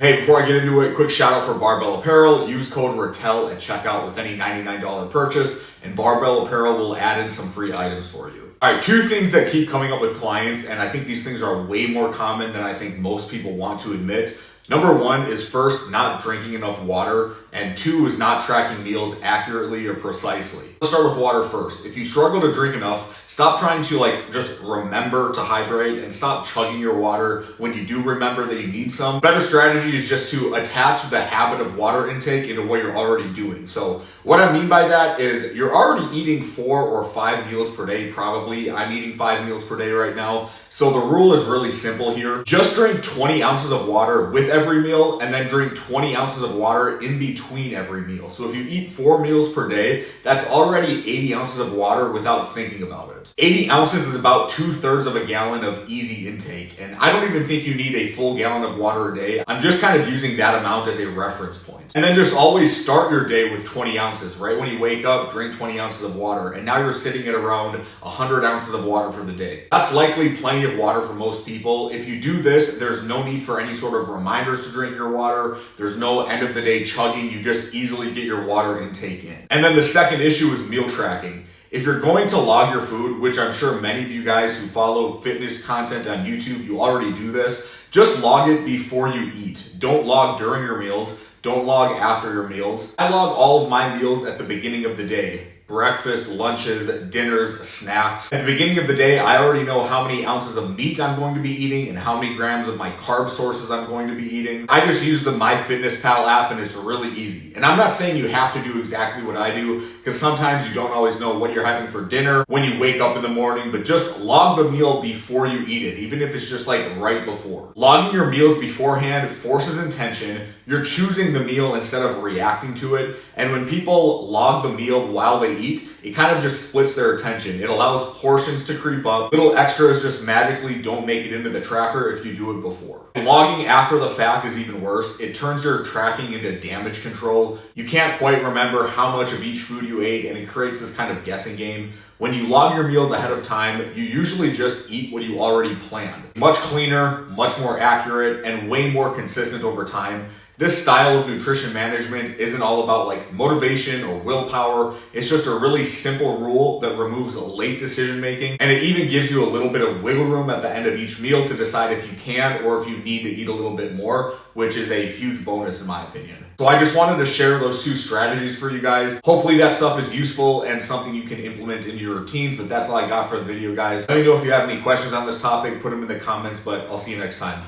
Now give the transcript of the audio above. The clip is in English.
Hey, before I get into it, quick shout out for Barbell Apparel. Use code Ratelle at checkout with any $99 purchase, and Barbell Apparel will add in some free items for you. All right, two things that keep coming up with clients, and I think these things are way more common than I think most people want to admit. Number one is first, not drinking enough water, and two is not tracking meals accurately or precisely. Let's start with water first. If you struggle to drink enough, stop trying to just remember to hydrate and stop chugging your water when you do remember that you need some. Better strategy is just to attach the habit of water intake into what you're already doing. So what I mean by that is you're already eating 4 or 5 meals per day, probably. I'm eating 5 meals per day right now. So the rule is really simple here. Just drink 20 ounces of water with every meal, and then drink 20 ounces of water in between every meal. So if you eat 4 meals per day, that's already 80 ounces of water without thinking about it. 80 ounces is about 2/3 of a gallon of easy intake. And I don't even think you need a full gallon of water a day. I'm just kind of using that amount as a reference point. And then just always start your day with 20 ounces, right? When you wake up, drink 20 ounces of water. And now you're sitting at around 100 ounces of water for the day. That's likely plenty of water for most people. If you do this, there's no need for any sort of reminders to drink your water. There's no end of the day chugging. You just easily get your water intake in. And then the second issue is meal tracking. If you're going to log your food, which I'm sure many of you guys who follow fitness content on YouTube, you already do this, just log it before you eat. Don't log during your meals. Don't log after your meals. I log all of my meals at the beginning of the day. Breakfast, lunches, dinners, snacks. At the beginning of the day, I already know how many ounces of meat I'm going to be eating and how many grams of my carb sources I'm going to be eating. I just use the MyFitnessPal app and it's really easy. And I'm not saying you have to do exactly what I do, because sometimes you don't always know what you're having for dinner when you wake up in the morning, but just log the meal before you eat it, even if it's just right before. Logging your meals beforehand forces intention. You're choosing the meal instead of reacting to it. And when people log the meal while they eat, it kind of just splits their attention. It allows portions to creep up. Little extras just magically don't make it into the tracker if you do it before. Logging after the fact is even worse. It turns your tracking into damage control. You can't quite remember how much of each food you ate, and it creates this kind of guessing game. When you log your meals ahead of time, you usually just eat what you already planned. Much cleaner, much more accurate, and way more consistent over time. This style of nutrition management isn't all about motivation or willpower. It's just a really simple rule that removes late decision making, and it even gives you a little bit of wiggle room at the end of each meal to decide if you can or if you need to eat a little bit more, which is a huge bonus in my opinion. So I just wanted to share those two strategies for you guys. Hopefully that stuff is useful and something you can implement into your routines, but that's all I got for the video, guys. Let me know if you have any questions on this topic, put them in the comments, but I'll see you next time.